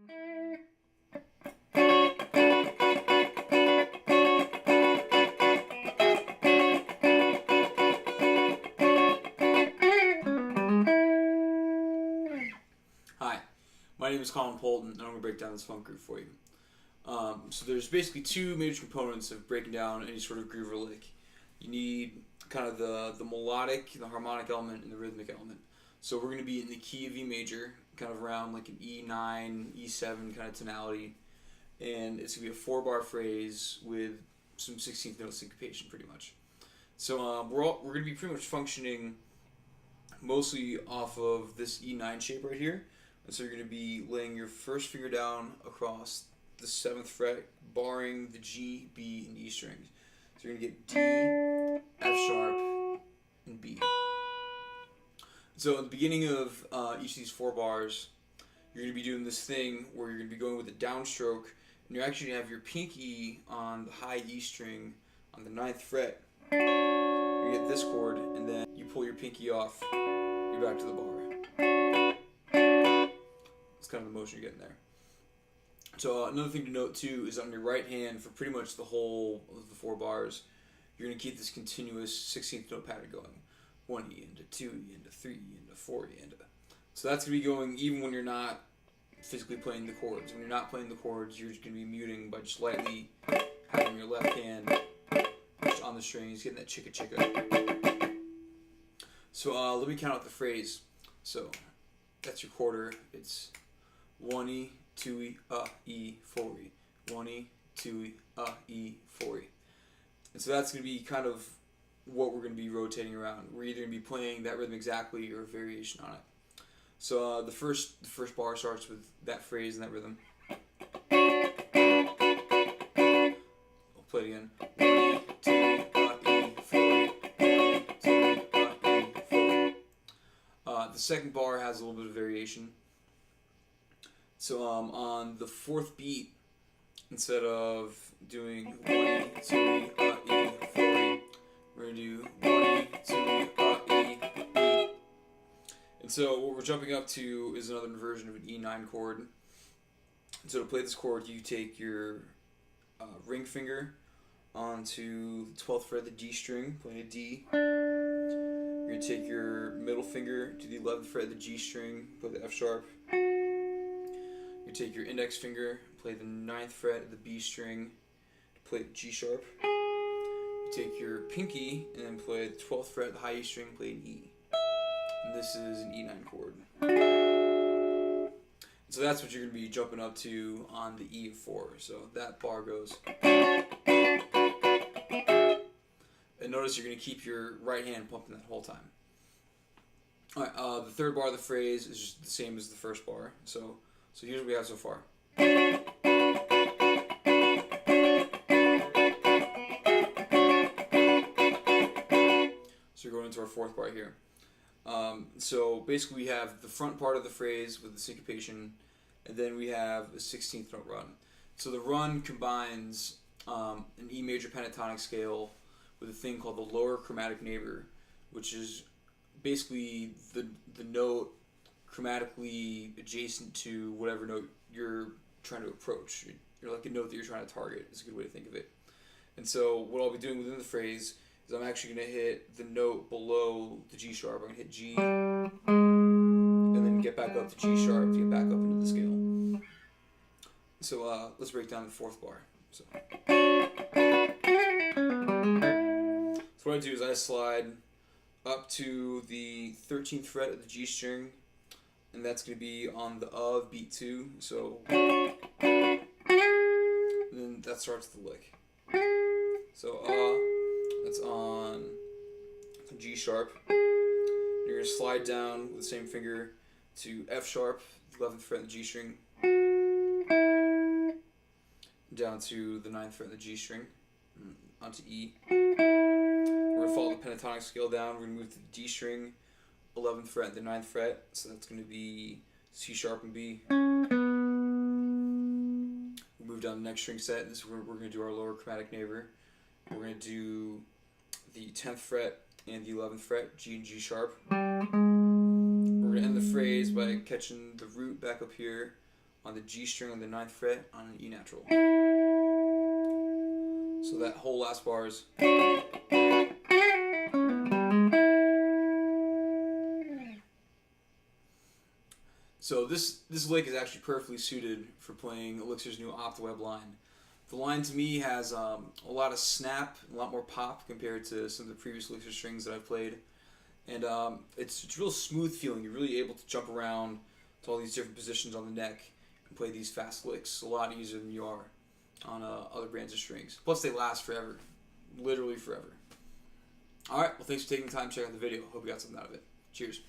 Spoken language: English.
Hi, my name is Colin Poulton, and I'm going to break down this funk groove for you. So there's basically two major components of breaking down any sort of groove or lick. You need kind of the melodic, the harmonic element, and the rhythmic element. So we're going to be in the key of E major, kind of around like an E9, E7 kind of tonality, and it's going to be a 4-bar phrase with some 16th note syncopation pretty much. So we're going to be pretty much functioning mostly off of this E9 shape right here. And so you're going to be laying your first finger down across the 7th fret, barring the G, B, and E strings. So you're going to get D, F sharp, and B. So at the beginning of each of these 4 bars, you're going to be doing this thing where you're going to be going with a downstroke, and you're actually going to have your pinky on the high E string on the 9th fret. You get this chord, and then you pull your pinky off, you're back to the bar. That's kind of the motion you're getting there. So another thing to note too is on your right hand, for pretty much the whole of the 4 bars, you're going to keep this continuous 16th note pattern going. 1E into 2E into 3E into 4E into. So that's going to be going even when you're not physically playing the chords. When you're not playing the chords, you're just going to be muting by just lightly having your left hand just on the strings, getting that chicka chicka. So let me count out the phrase. So that's your quarter. It's 1E, 2E, E, 4E. 1E, 2E, E, 4E. And so that's going to be kind of what we're going to be rotating around. We're either going to be playing that rhythm exactly or a variation on it. So the first bar starts with that phrase and that rhythm. I'll play it again. 1E, 2E, E, 4E. 1E, 2E, E, 4E. The second bar has a little bit of variation. So on the 4th beat, instead of doing 1E, 2E, E, 4E, we're going to do 1E, 2E, E, E. And so what we're jumping up to is another version of an E9 chord. And so to play this chord, you take your ring finger onto the 12th fret of the D string, playing a D. You're going to take your middle finger to the 11th fret of the G string, play the F sharp. You take your index finger, play the 9th fret of the B string, play the G sharp. You take your pinky and then play the 12th fret of the high E string, play an E. And this is an E9 chord. So that's what you're going to be jumping up to on the E of 4. So that bar goes. And notice you're going to keep your right hand pumping that whole time. Alright, the third bar of the phrase is just the same as the first bar. So here's what we have so far. So we're going into our 4th bar here. So basically we have the front part of the phrase with the syncopation, and then we have a 16th note run. So the run combines an E major pentatonic scale with a thing called the lower chromatic neighbor, which is basically the note chromatically adjacent to whatever note you're trying to approach. You're like a note that you're trying to target is a good way to think of it. And so what I'll be doing within the phrase is I'm actually going to hit the note below the G sharp. I'm going to hit G and then get back up to G sharp to get back up into the scale. So let's break down the 4th bar. So what I do is I slide up to the 13th fret of the G string, and that's going to be on the of beat 2. So and then that starts the lick. So that's on G sharp. You're going to slide down with the same finger to F sharp, 11th fret of the G string, down to the 9th fret of the G string, onto E. We're going to follow the pentatonic scale down. We're going to move to the D string, 11th fret, the 9th fret, so that's going to be C sharp and B. We move down the next string set. This is where we're going to do our lower chromatic neighbor. We're going to do the 10th fret and the 11th fret, G and G sharp. We're going to end the phrase by catching the root back up here on the G string on the 9th fret on an E natural. So that whole last bar is. So this lick is actually perfectly suited for playing Elixir's new Optaweb line. The line to me has a lot of snap, a lot more pop compared to some of the previous Elixir strings that I've played. And it's real smooth feeling. You're really able to jump around to all these different positions on the neck and play these fast licks a lot easier than you are on other brands of strings. Plus they last forever. Literally forever. Alright, well thanks for taking the time to check out the video. Hope you got something out of it. Cheers.